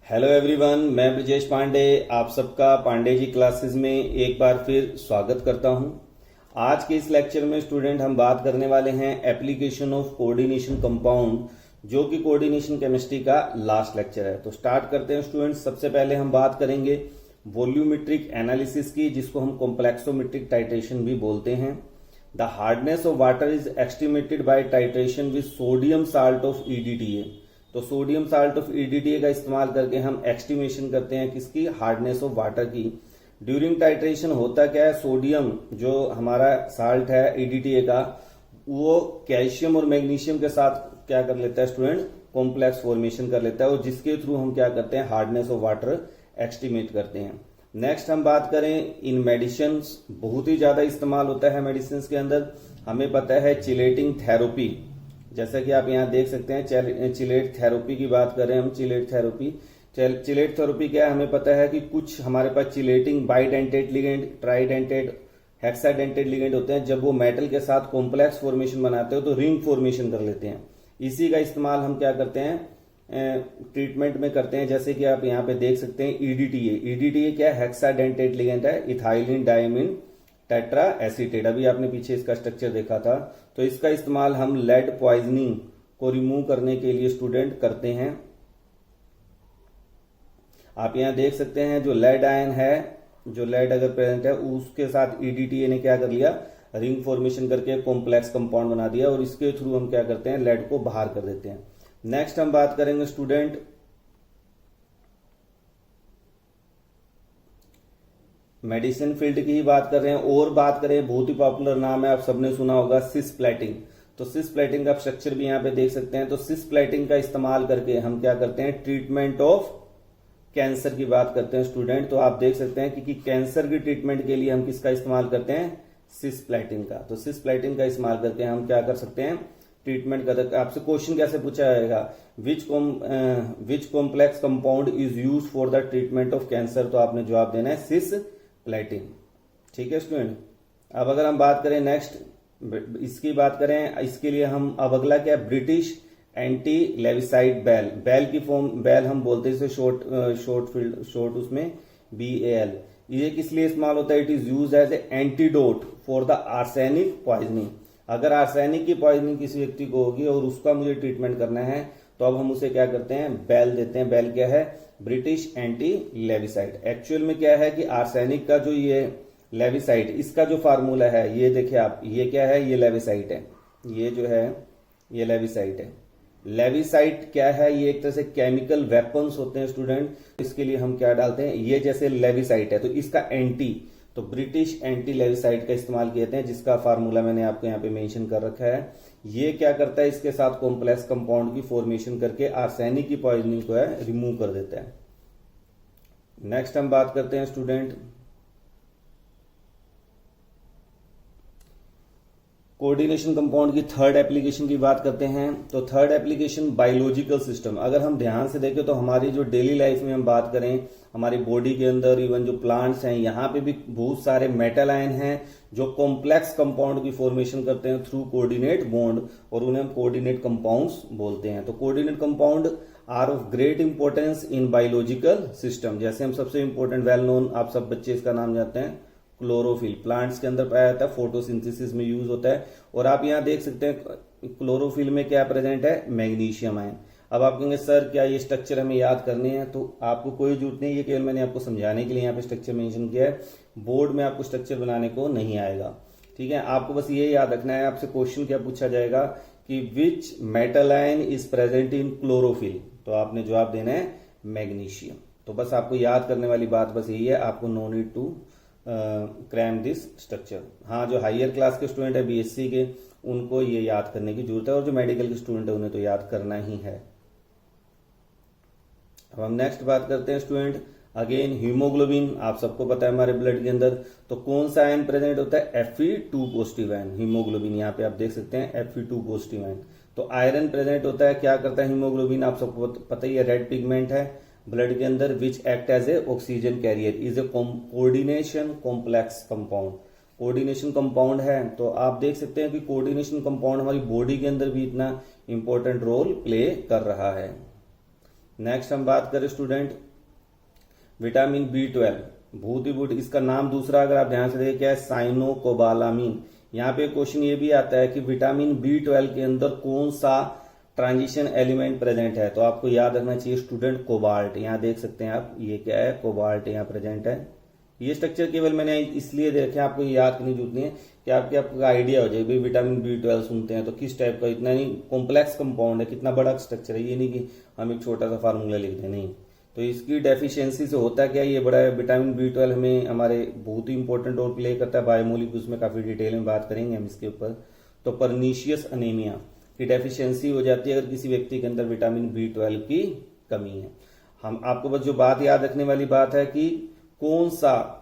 Hello everyone, मैं ब्रजेश पांडे आप सबका पांडे जी क्लासेस में एक बार फिर स्वागत करता हूं। आज के इस लेक्चर में स्टूडेंट हम बात करने वाले हैं एप्लीकेशन ऑफ कोऑर्डिनेशन कंपाउंड, जो कि कोऑर्डिनेशन केमिस्ट्री का लास्ट लेक्चर है। तो स्टार्ट करते हैं स्टूडेंट्स। सबसे पहले हम बात करेंगे वॉल्यूमेट्रिक एनालिसिस की, जिसको हम कॉम्प्लेक्सोमेट्रिक टाइट्रेशन भी बोलते हैं। The hardness of water is estimated by titration with sodium salt of EDTA। तो सोडियम साल्ट ऑफ EDTA का इस्तेमाल करके हम एस्टिमेशन करते हैं किसकी, हार्डनेस ऑफ वाटर की। ड्यूरिंग टाइट्रेशन होता क्या है, सोडियम जो हमारा साल्ट है EDTA का, वो कैल्शियम और मैग्नीशियम के साथ क्या कर लेता है स्टूडेंट, कॉम्प्लेक्स फॉर्मेशन कर लेता है, और जिसके थ्रू हम क्या करते हैं, हार्डनेस ऑफ वाटर एस्टिमेट करते हैं। नेक्स्ट हम बात करें इन मेडिसिन, बहुत ही ज्यादा इस्तेमाल होता है मेडिसिन के अंदर। हमें पता है चिलेटिंग थेरेपी, जैसा कि आप यहाँ देख सकते हैं चिलेट थेरेपी की बात कर रहे हैं हम। चिलेट थेरेपी क्या है, हमें पता है कि कुछ हमारे पास chelating bidentate ligand, tridentate, hexadentate ligand होते हैं। जब वो मेटल के साथ कॉम्प्लेक्स फॉर्मेशन बनाते हो तो रिंग फॉर्मेशन कर लेते हैं। इसी का इस्तेमाल हम क्या करते हैं, ट्रीटमेंट में करते हैं। जैसे कि आप यहाँ पे देख सकते हैं EDTA क्या है, हेक्साडेंटेड लिगेंड है, इथाइलिन डायमीन टेट्रा एसीटेट। अभी आपने पीछे इसका स्ट्रक्चर देखा था। तो इसका इस्तेमाल हम लेड पॉइजनिंग को रिमूव करने के लिए स्टूडेंट करते हैं। आप यहां देख सकते हैं जो लेड आयन है, जो लेड अगर प्रेजेंट है, उसके साथ EDTA ने क्या कर लिया, रिंग फॉर्मेशन करके कॉम्प्लेक्स कंपाउंड बना दिया, और इसके थ्रू हम क्या करते हैं, लेड को बाहर कर देते हैं। नेक्स्ट हम बात करेंगे स्टूडेंट मेडिसिन फील्ड की ही बात कर रहे हैं, और बात करें, बहुत ही पॉपुलर नाम है, आप सबने सुना होगा, सिस्प्लेटिंग। तो सिस्प्लेटिंग का स्ट्रक्चर भी यहाँ पे देख सकते हैं। तो सिस्प्लेटिंग का इस्तेमाल करके हम क्या करते हैं, ट्रीटमेंट ऑफ कैंसर की बात करते हैं स्टूडेंट। तो आप देख सकते हैं कि कैंसर की ट्रीटमेंट के लिए हम किसका इस्तेमाल करते हैं, सिस्प्लेटिंग का। तो सिस्प्लेटिंग का इस्तेमाल करके हम क्या कर सकते हैं, ट्रीटमेंट कर। आपसे क्वेश्चन कैसे पूछा जाएगा, which complex compound is use for the treatment of cancer, तो आपने जवाब देना है सिस्प्लेटिंग। ठीक है स्टूडेंट। अब अगर हम बात करें नेक्स्ट इसकी बात करें, इसके लिए हम अब अगला क्या है, ब्रिटिश एंटी लेविसाइड बैल की फॉर्म, बैल हम बोलते हैं इसे शॉर्ट उसमें BAL। ये किस लिए इस्तेमाल होता है, it is use as a antidote for the arsenic poisoning. अगर आर्सेनिक की पॉइजनिंग किसी व्यक्ति को होगी और उसका मुझे ट्रीटमेंट करना है, तो अब हम उसे क्या करते हैं, बैल देते हैं। बैल क्या है, ब्रिटिश एंटी लेविसाइड। एक्चुअल में क्या है कि आर्सेनिक का जो ये लेविसाइड, इसका जो फार्मूला है, ये देखिए आप, ये क्या है, ये लेविसाइड है, ये जो है ये लेविसाइड है। लेविसाइड क्या है, ये एक तरह से केमिकल वेपन्स होते हैं स्टूडेंट। इसके लिए हम क्या डालते हैं, ये जैसे लेविसाइड है तो इसका एंटी, तो ब्रिटिश एंटी लेविसाइड का इस्तेमाल किए हैं, जिसका फार्मूला मैंने आपको यहाँ पे मेंशन कर रखा है। ये क्या करता है, इसके साथ कॉम्प्लेक्स कंपाउंड की फॉर्मेशन करके आर्सेनिक की पॉइजनिंग को है रिमूव कर देता है। नेक्स्ट हम बात करते हैं स्टूडेंट कोऑर्डिनेशन कंपाउंड की थर्ड एप्लीकेशन की बात करते हैं। तो थर्ड एप्लीकेशन बायोलॉजिकल सिस्टम। अगर हम ध्यान से देखें तो हमारी जो डेली लाइफ में हम बात करें, हमारी बॉडी के अंदर, इवन जो प्लांट्स हैं, यहाँ पे भी बहुत सारे मेटल आयन हैं जो कॉम्प्लेक्स कंपाउंड की फॉर्मेशन करते हैं थ्रू कोऑर्डिनेट बॉन्ड, और उन्हें हम कोऑर्डिनेट कंपाउंड्स बोलते हैं। तो coordinate compound are of great importance in biological system. जैसे हम सबसे इंपॉर्टेंट वेल नोन, आप सब बच्चे इसका नाम जानते हैं, क्लोरोफिल। प्लांट्स के अंदर पाया जाता है, फोटोसिंथेसिस में यूज होता है। और आप यहाँ देख सकते हैं क्लोरोफिल में क्या प्रेजेंट है, मैग्नीशियम आयन। अब आप कहेंगे सर क्या ये स्ट्रक्चर हमें याद करने हैं, तो आपको कोई जरूरत नहीं, ये केवल मैंने आपको समझाने के लिए यहाँ पे स्ट्रक्चर मेंशन किया है। बोर्ड में आपको स्ट्रक्चर बनाने को नहीं आएगा, ठीक है। आपको बस ये याद रखना है, आपसे क्वेश्चन क्या पूछा जाएगा कि which metal ion is present in chlorophyll, तो आपने जवाब देना है मैग्नीशियम। तो बस आपको याद करने वाली बात बस यही है, आपको no need to cram this structure. हाँ, जो हायर क्लास के स्टूडेंट है BSc के, उनको ये याद करने की जरूरत है, और जो मेडिकल के स्टूडेंट है उन्हें तो याद करना ही है। अब हम नेक्स्ट बात करते हैं स्टूडेंट, अगेन हीमोग्लोबिन। आप सबको पता है हमारे ब्लड के अंदर तो कौन सा आयन प्रेजेंट होता है, Fe2 पॉजिटिव आयन, हीमोग्लोबिन। यहाँ पे आप देख सकते हैं Fe2 पॉजिटिव आयन। तो आयरन प्रेजेंट होता है, क्या करता है हीमोग्लोबिन, आप सबको पता ही है, रेड पिगमेंट है ब्लड के अंदर, which act as a oxygen carrier, is a coordination complex compound. Coordination compound है, तो आप देख सकते हैं कि कोऑर्डिनेशन कंपाउंड हमारी बॉडी के अंदर भी इतना इंपॉर्टेंट रोल प्ले कर रहा है। नेक्स्ट हम बात करें स्टूडेंट विटामिन B12, बहुत ही गुड। इसका नाम दूसरा अगर आप ध्यान से देखें क्या है, साइनोकोबालामीन। यहाँ पे क्वेश्चन ये भी आता है कि विटामिन B12 के अंदर कौन सा ट्रांजिशन एलिमेंट प्रेजेंट है, तो आपको याद रखना चाहिए स्टूडेंट कोबाल्ट। यहाँ देख सकते हैं आप, ये क्या है, कोबाल्ट यहाँ प्रेजेंट है। ये स्ट्रक्चर केवल मैंने इसलिए दे रखे, आपको याद करने की जरूरत नहीं है कि आपको आइडिया हो जाए भाई विटामिन B12 सुनते हैं तो किस टाइप का, इतना नहीं कॉम्प्लेक्स कंपाउंड है, कितना बड़ा स्ट्रक्चर है, ये नहीं कि हम एक छोटा सा फार्मूला लिख दें, नहीं। तो इसकी डेफिशिएंसी से होता क्या ये बड़ा है, विटामिन B12 हमें हमारे बहुत ही इंपॉर्टेंट रोल प्ले करता है बायोमोलिक्यूल्स में, काफी डिटेल में बात करेंगे हम इसके ऊपर। तो परनीशियस अनीमिया की डेफिशिएंसी हो जाती है अगर किसी व्यक्ति के अंदर विटामिन B12 की कमी है। हम आपको बस जो बात याद रखने वाली बात है कि कौन सा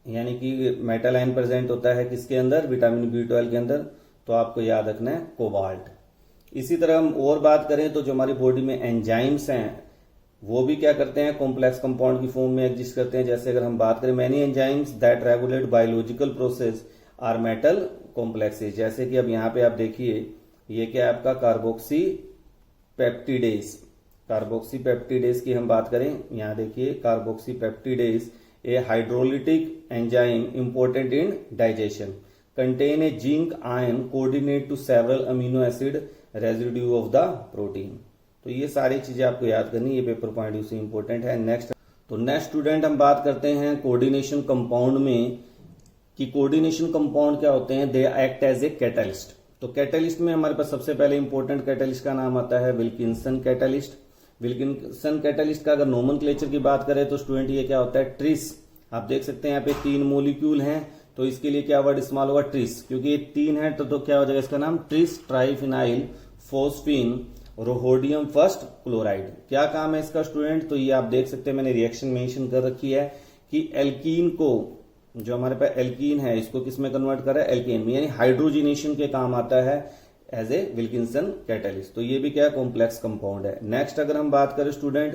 यानी कि मेटल आयन प्रेजेंट होता है किसके अंदर, विटामिन B12 के अंदर, तो आपको याद रखना है कोबाल्ट। इसी तरह हम और बात करें तो जो हमारी बॉडी में एंजाइम्स हैं वो भी क्या करते हैं, कॉम्प्लेक्स कंपाउंड की फॉर्म में एग्जिस्ट करते हैं। जैसे अगर हम बात करें many enzymes that regulate biological process are metal complexes. जैसे कि अब यहाँ पे आप देखिए ये क्या है आपका कार्बोक्सी पेप्टिडेज। कार्बोक्सी पेप्टिडेज की हम बात करें, यहाँ देखिए carboxypeptidase a hydrolytic enzyme important in digestion contain a zinc ion coordinate to several amino acid residue of the protein. तो ये सारी चीजें आपको याद करनी, ये पेपर पॉइंट से इंपॉर्टेंट है। नेक्स्ट स्टूडेंट हम बात करते हैं कोऑर्डिनेशन कंपाउंड में कि कोऑर्डिनेशन कंपाउंड क्या होते हैं, they act as a catalyst. तो कैटलिस्ट में हमारे पास सबसे पहले इंपॉर्टेंट कैटलिस्ट का नाम आता है विल्किंसन कैटलिस्ट। विल्किंसन कैटलिस्ट का अगर नोमेनक्लेचर की बात करें तो स्टूडेंट ये क्या होता है, ट्रिस। आप देख सकते हैं यहाँ पे 3 मॉलिक्यूल हैं तो इसके लिए क्या वर्ड इस्तेमाल होगा, ट्रिस, क्योंकि ये 3 है तो क्या हो जाएगा इसका नाम, tris triphenyl phosphine rhodium first chloride. क्या काम है इसका स्टूडेंट, तो ये आप देख सकते हैं मैंने रिएक्शन मेंशन कर रखी है कि एल्कीन को, जो हमारे पास एल्कीन है इसको किस में कन्वर्ट कर रहा है, एल्केन में, यानी हाइड्रोजिनेशन के काम आता है एज ए विल्किंसन कैटलिस्ट। तो ये भी क्या है, कॉम्प्लेक्स कंपाउंड है। नेक्स्ट अगर हम बात करें स्टूडेंट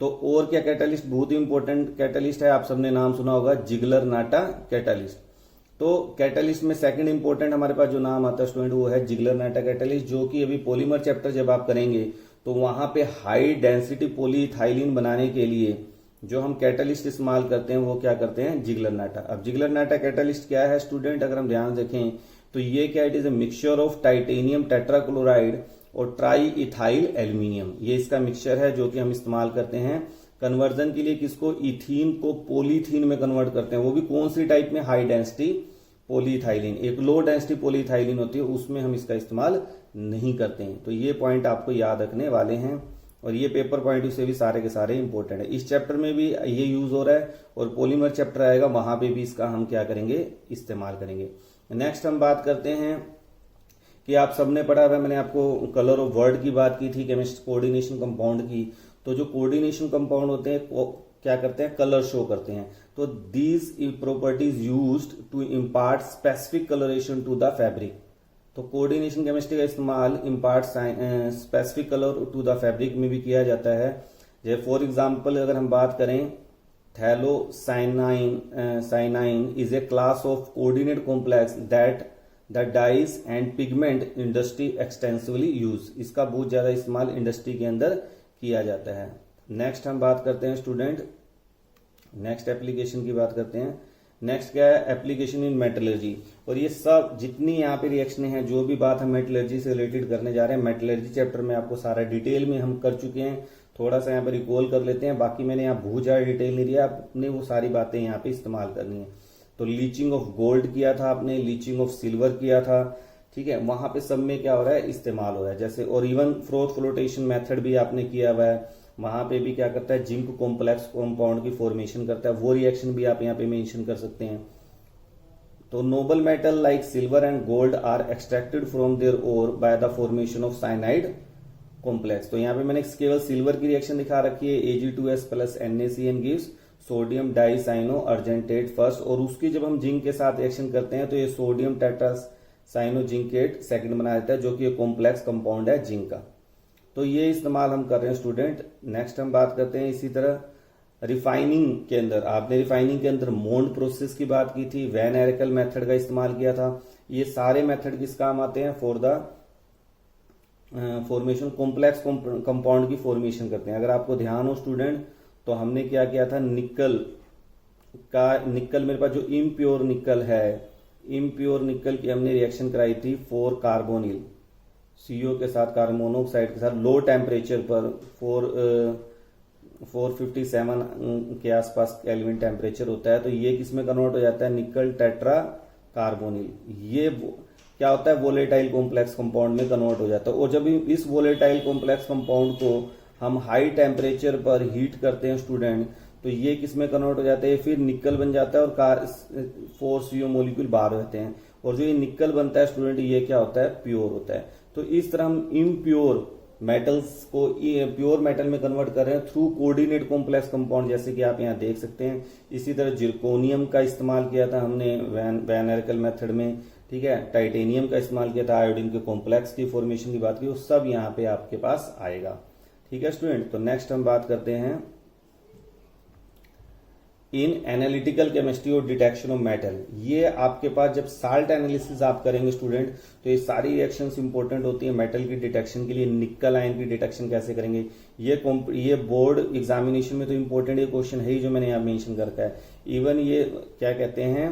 तो और क्या कैटलिस्ट, बहुत ही इंपॉर्टेंट कैटलिस्ट है, आप सबने नाम सुना होगा जिगलर नाटा कैटलिस्ट। तो कैटलिस्ट में सेकंड इंपॉर्टेंट हमारे पास जो नाम आता है स्टूडेंट वो है जिगलर नाटा कैटलिस्ट, जो कि अभी पॉलीमर चैप्टर जब आप करेंगे तो वहां पे हाई डेंसिटी पॉलीइथाइलिन बनाने के लिए जो हम कैटलिस्ट इस्तेमाल करते हैं वो क्या करते हैं, जिगलर नाटा। अब जिगलर नाटा कैटलिस्ट क्या है स्टूडेंट, अगर हम ध्यान रखें तो ये क्या, it is a mixture of titanium tetrachloride और ट्राई इथाइल एल्यूमिनियम। ये इसका मिक्सचर है जो कि हम इस्तेमाल करते हैं कन्वर्जन के लिए, किसको, इथीन को पॉलीथीन में कन्वर्ट करते हैं। वो भी कौन सी टाइप में, हाई डेंसिटी पॉलीइथाइलिन। एक लो डेंसिटी पॉलीइथाइलिन होती है उसमें हम इसका इस्तेमाल नहीं करते हैं। तो ये पॉइंट आपको याद रखने वाले हैं और ये पेपर पॉइंट से भी सारे के सारे इंपॉर्टेंट है। इस चैप्टर में भी ये यूज हो रहा है और पॉलीमर चैप्टर आएगा वहां पे भी इसका हम क्या करेंगे, इस्तेमाल करेंगे। नेक्स्ट हम बात करते हैं कि आप सबने पढ़ा है, मैंने आपको कलर ऑफ वर्ड की बात की थी केमिस्ट्री कोऑर्डिनेशन कंपाउंड की। तो जो कोऑर्डिनेशन कंपाउंड होते हैं वो क्या करते हैं, कलर शो करते हैं। तो these properties used to impart specific coloration to the fabric. तो कोऑर्डिनेशन केमिस्ट्री का इस्तेमाल impart specific colour to the fabric में भी किया जाता है। जैसे फॉर एग्जांपल अगर हम बात करें phthalocyanine is a class of coordinate complex that the dyes and pigment industry extensively use. इसका बहुत ज्यादा इस्तेमाल इंडस्ट्री के अंदर किया जाता है। नेक्स्ट हम बात करते हैं स्टूडेंट, नेक्स्ट एप्लीकेशन की बात करते हैं। नेक्स्ट क्या है, एप्लीकेशन इन मेटलर्जी। और ये सब जितनी यहाँ पे रिएक्शन है, जो भी बात हम मेटलर्जी से रिलेटेड करने जा रहे हैं, मेटलर्जी चैप्टर में आपको सारा डिटेल में हम कर चुके हैं। थोड़ा सा यहाँ पे रिकॉल कर लेते हैं, बाकी मैंने यहाँ बहुत ज्यादा डिटेल नहीं दिया, आपने वो सारी बातें यहाँ पे इस्तेमाल करनी है। तो लीचिंग ऑफ गोल्ड किया था आपने, लीचिंग ऑफ सिल्वर किया था, ठीक है, वहां पे सब में क्या हो रहा है, इस्तेमाल हो रहा है। जैसे और इवन फ्रोथ फ्लोटेशन मेथड भी आपने किया हुआ है, वहां पे भी क्या करता है, जिंक कॉम्प्लेक्स कंपाउंड की फॉर्मेशन करता है, वो रिएक्शन भी आप यहाँ पे मेंशन कर सकते हैं। तो noble metal like silver and gold are extracted from their ore by the formation of cyanide complex. तो यहाँ पे मैंने केवल सिल्वर की रिएक्शन दिखा रखी है, Ag2S plus NaCN gives sodium dicyano argentate first, और उसकी जब हम जिंक के साथ रिएक्शन करते हैं तो ये सोडियम टेट्रासाइनो जिंकेट सेकंड बना देता है, जो कि कॉम्प्लेक्स कंपाउंड है जिंक का। तो ये इस्तेमाल हम कर रहे हैं स्टूडेंट। नेक्स्ट हम बात करते हैं इसी तरह रिफाइनिंग के अंदर, आपने रिफाइनिंग के अंदर मोन्ड प्रोसेस की बात की थी, वैन एरिकल मेथड का इस्तेमाल किया था। ये सारे मेथड किस काम आते हैं, for the formation complex compound की फॉर्मेशन करते हैं। अगर आपको ध्यान हो स्टूडेंट, तो हमने क्या किया था, निकल मेरे पास जो इम्प्योर निकल है, इम्प्योर निकल की हमने रिएक्शन कराई थी 4 कार्बोनिल CO के साथ, कार्बन मोनोऑक्साइड के साथ, लो टेम्परेचर पर 457 के आसपास केल्विन टेम्परेचर होता है। तो ये किस में कन्वर्ट हो जाता है, निकल टेट्रा कार्बोनिल। ये क्या होता है, वोलेटाइल कॉम्प्लेक्स कंपाउंड में कन्वर्ट हो जाता है। और जब इस वोलेटाइल कॉम्प्लेक्स कंपाउंड को हम हाई टेम्परेचर पर हीट करते हैं स्टूडेंट, तो ये किस में कन्वर्ट हो जाता है, फिर निकल बन जाता है और 4 CO मोलिक्यूल बाहर रहते हैं। और जो ये निकल बनता है स्टूडेंट, ये क्या होता है, प्योर होता है। तो इस तरह हम इम्प्योर मेटल्स को प्योर मेटल में कन्वर्ट कर रहे हैं थ्रू कोऑर्डिनेट कॉम्प्लेक्स कंपाउंड, जैसे कि आप यहाँ देख सकते हैं। इसी तरह जिरकोनियम का इस्तेमाल किया था हमने वैन आर्केल मेथड में, ठीक है। टाइटेनियम का इस्तेमाल किया था, आयोडीन के कॉम्प्लेक्स की फॉर्मेशन की बात की, वो सब यहाँ पे आपके पास आएगा, ठीक है स्टूडेंट। तो नेक्स्ट हम बात करते हैं इन एनालिटिकल केमिस्ट्री और डिटेक्शन ऑफ मेटल। ये आपके पास जब साल्ट एनालिसिस आप करेंगे स्टूडेंट, तो ये सारी रिएक्शंस इंपॉर्टेंट होती है मेटल की डिटेक्शन के लिए। निकल आयन की डिटेक्शन कैसे करेंगे, ये बोर्ड एग्जामिनेशन में तो इंपॉर्टेंट ये क्वेश्चन है ही, जो मैंने यहाँ मेंशन कर रखा है। इवन ये क्या कहते हैं,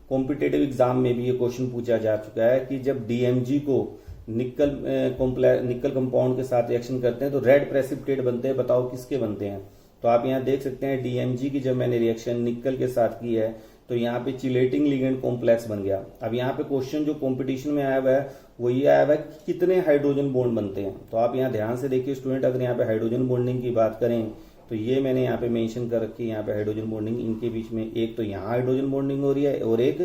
कॉम्पिटेटिव एग्जाम में भी ये क्वेश्चन पूछा जा चुका है कि जब DMG को निकल कंपाउंड के साथ रिएक्शन करते हैं तो रेड प्रेसिपिटेट बनते हैं। बताओ किसके बनते हैं, तो आप यहाँ देख सकते हैं DMG की जब मैंने रिएक्शन निकल के साथ की है, तो यहाँ पे चिलेटिंग लिगेंड कॉम्प्लेक्स बन गया। अब यहाँ पे क्वेश्चन जो कंपटीशन में आया हुआ है वो ये आया हुआ है कि कितने हाइड्रोजन बॉन्ड बनते हैं। तो आप यहाँ ध्यान से देखिए स्टूडेंट, अगर यहाँ पे हाइड्रोजन बॉन्डिंग की बात करें, तो ये मैंने यहाँ पे मेंशन कर रखी है, यहाँ पे हाइड्रोजन बॉन्डिंग, इनके बीच में एक तो यहाँ हाइड्रोजन बॉन्डिंग हो रही है और एक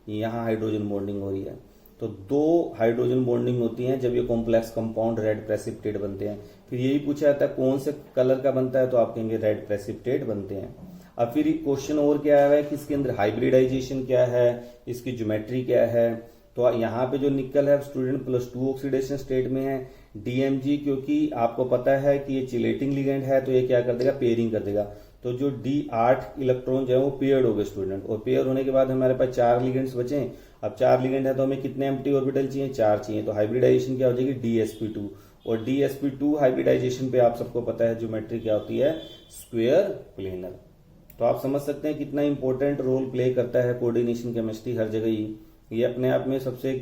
यहाँ हाइड्रोजन बॉन्डिंग हो रही है। तो 2 हाइड्रोजन बॉन्डिंग होती हैं जब ये कॉम्प्लेक्स कंपाउंड रेड प्रेसिपिटेट बनते हैं। फिर यही पूछा जाता है कौन से कलर का बनता है, तो आप कहेंगे रेड प्रेसिपिटेट बनते हैं। अब फिर क्वेश्चन और क्या आया है कि इसके अंदर हाइब्रिडाइजेशन क्या है, इसकी ज्योमेट्री क्या है। तो यहाँ पे जो निकल है स्टूडेंट +2 ऑक्सीडेशन स्टेट में है। DMG क्योंकि आपको पता है कि ये चिलेटिंग लिगेंड है, तो ये क्या कर देगा, पेयरिंग कर देगा। तो जो D8 इलेक्ट्रॉन जो है वो पेयर्ड हो गए स्टूडेंट, और पेयर होने के बाद हमारे पास 4 लिगेंड्स बचे। अब 4 लिगेंड है तो हमें कितने एम्प्टी ऑर्बिटल चाहिए, 4 चाहिए। तो हाइब्रिडाइजेशन क्या हो जाएगी, DsP2। और DsP2 हाइब्रिडाइजेशन पे आप सबको पता है ज्योमेट्री क्या होती है, स्क्वायर प्लेनर। तो आप समझ सकते हैं कितना इंपॉर्टेंट रोल प्ले करता है कोऑर्डिनेशन केमिस्ट्री हर जगह ही। ये अपने आप में सबसे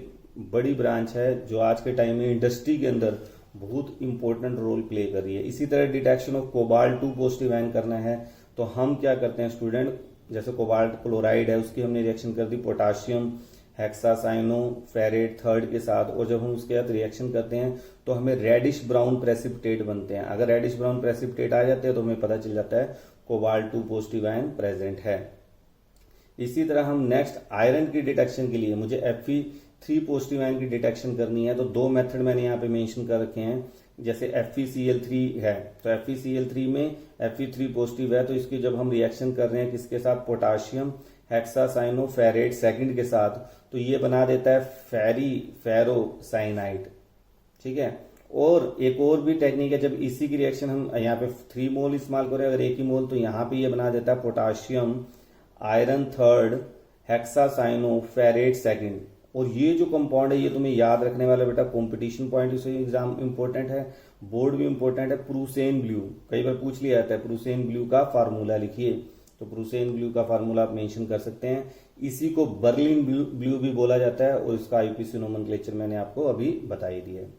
बड़ी ब्रांच है जो आज के टाइम में इंडस्ट्री के अंदर बहुत इंपॉर्टेंट रोल प्ले कर रही है। इसी तरह detection of cobalt 2 positive ion करना है, तो हम क्या करते हैं स्टूडेंट, जैसे कोबाल्ट क्लोराइड है उसकी हमने रिएक्शन कर दी पोटाशियम हेक्सासाइनोफेरेट 3 के साथ, और जब हम उसके साथ रिएक्शन करते हैं तो हमें रेडिश ब्राउन प्रेसिपिटेट बनते हैं। अगर रेडिश ब्राउन प्रेसिपिटेट आ जाते हैं तो हमें पता चल जाता है कोबाल्ट 2 पॉजिटिव आयन प्रेजेंट है। इसी तरह हम नेक्स्ट आयरन की डिटेक्शन के लिए मुझे Fe3 पॉजिटिव आयन की डिटेक्शन करनी है, तो 2 मेथड मैंने यहाँ पे मेंशन कर रखे हैं। जैसे FeCl3 है, तो FeCl3 में Fe3 पॉजिटिव है, तो इसकी जब हम रिएक्शन कर रहे हैं किसके साथ, पोटाशियम हेक्सासाइनोफेरेट 2 के साथ, तो ये बना देता है फेरोसाइनाइड, ठीक है। और एक और भी टेक्निक है, जब इसी की रिएक्शन हम यहाँ पे 3 मोल इस्तेमाल करें, अगर 1 ही मोल, तो यहाँ पे ये बना देता है पोटाशियम आयरन 3 हेक्सासाइनोफेरेट 2। और ये जो कंपाउंड है ये तुम्हें याद रखने वाला बेटा, कंपटीशन पॉइंट से एग्जाम इंपॉर्टेंट है, बोर्ड भी इंपॉर्टेंट है। प्रूसेन ब्लू कई बार पूछ लिया जाता है, प्रूसेन ब्लू का फार्मूला लिखिए, तो प्रूसेन ब्लू का फार्मूला आप मेंशन कर सकते हैं। इसी को बर्लिन ब्लू भी बोला जाता है, और इसका IUPAC नोमेनक्लेचर मैंने आपको अभी बता ही दिया है।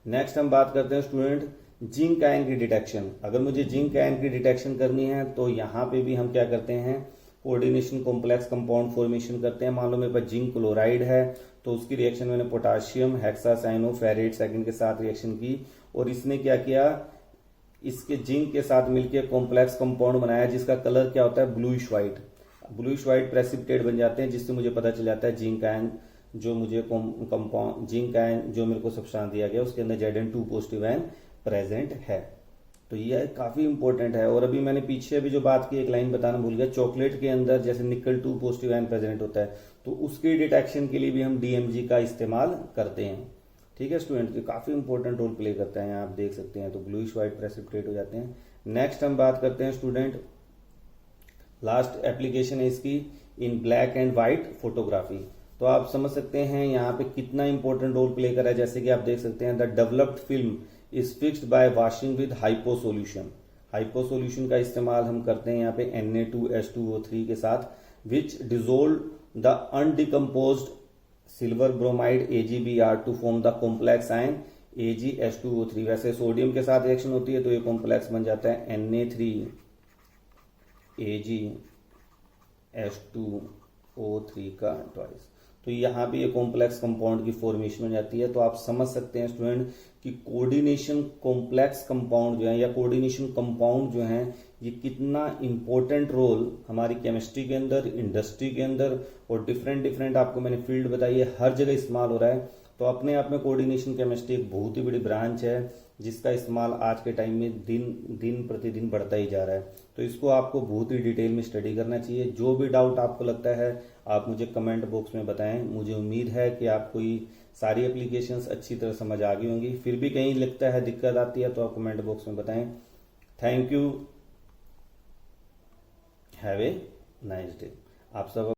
नेक्स्ट हम बात करते हैं स्टूडेंट जिंक आयन की डिटेक्शन। अगर मुझे जिंक आयन की डिटेक्शन करनी है तो यहाँ पे भी हम क्या करते हैं, कोऑर्डिनेशन कॉम्प्लेक्स कंपाउंड फॉर्मेशन करते हैं। मान लो मेरे पास जिंक क्लोराइड है, तो उसकी रिएक्शन मैंने पोटाशियम हेक्सासाइनोफेरेट 2 के साथ रिएक्शन की, और इसने क्या किया, इसके जिंक के साथ मिलकर कॉम्प्लेक्स कंपाउंड बनाया जिसका कलर क्या होता है, ब्लूइश व्हाइट प्रेसिपिटेट बन जाते हैं, जिससे मुझे पता चल जाता है जिंक आयन जो मुझे कंपाउंड जिंक आयन जो मेरे को सब्सटेंस दिया गया उसके अंदर Zn2 पॉजिटिव आयन प्रेजेंट है। तो ये काफी इंपॉर्टेंट है। और अभी मैंने पीछे भी जो बात की एक लाइन बताना भूल गया, चॉकलेट के अंदर जैसे निकल 2 पॉजिटिव आयन प्रेजेंट होता है, तो उसकी डिटेक्शन के लिए भी हम DMG का इस्तेमाल करते हैं, ठीक है स्टूडेंट। तो काफी इंपॉर्टेंट रोल प्ले करता है, यहाँ आप देख सकते हैं। तो ब्लूइश व्हाइट प्रेसिपिटेट हो जाते हैं। नेक्स्ट हम बात करते हैं स्टूडेंट, लास्ट एप्लीकेशन है इसकी इन ब्लैक एंड व्हाइट फोटोग्राफी। तो आप समझ सकते हैं यहाँ पे कितना इंपॉर्टेंट रोल प्ले कर रहा है। जैसे कि आप देख सकते हैं the developed film is fixed by washing with hypo solution. Hypo solution का इस्तेमाल हम करते हैं यहाँ पे Na2H2O3 के साथ, which dissolve the undecomposed silver bromide AgBr to form the complex ion AgH2O3। वैसे सोडियम के साथ रिएक्शन होती है तो ये कॉम्प्लेक्स बन जाता है Na3AgH2O3 का ट्वाइस। तो यहाँ भी ये कॉम्प्लेक्स कंपाउंड की फॉर्मेशन हो जाती है। तो आप समझ सकते हैं स्टूडेंट कि कोऑर्डिनेशन कॉम्प्लेक्स कंपाउंड जो है या कोऑर्डिनेशन कंपाउंड जो है ये कितना इंपॉर्टेंट रोल हमारी केमिस्ट्री के अंदर, इंडस्ट्री के अंदर और डिफरेंट आपको मैंने फील्ड बताई है, हर जगह इस्तेमाल हो रहा है। तो अपने आप में कोऑर्डिनेशन केमिस्ट्री एक बहुत ही बड़ी ब्रांच है जिसका इस्तेमाल आज के टाइम में दिन प्रतिदिन बढ़ता ही जा रहा है। तो इसको आपको बहुत ही डिटेल में स्टडी करना चाहिए। जो भी डाउट आपको लगता है आप मुझे कमेंट बॉक्स में बताएं। मुझे उम्मीद है कि आपको ये सारी एप्लीकेशंस अच्छी तरह समझ आ गई होंगी। फिर भी कहीं लगता है दिक्कत आती है तो आप कमेंट बॉक्स में बताएं। Thank you, have a nice day. आप सब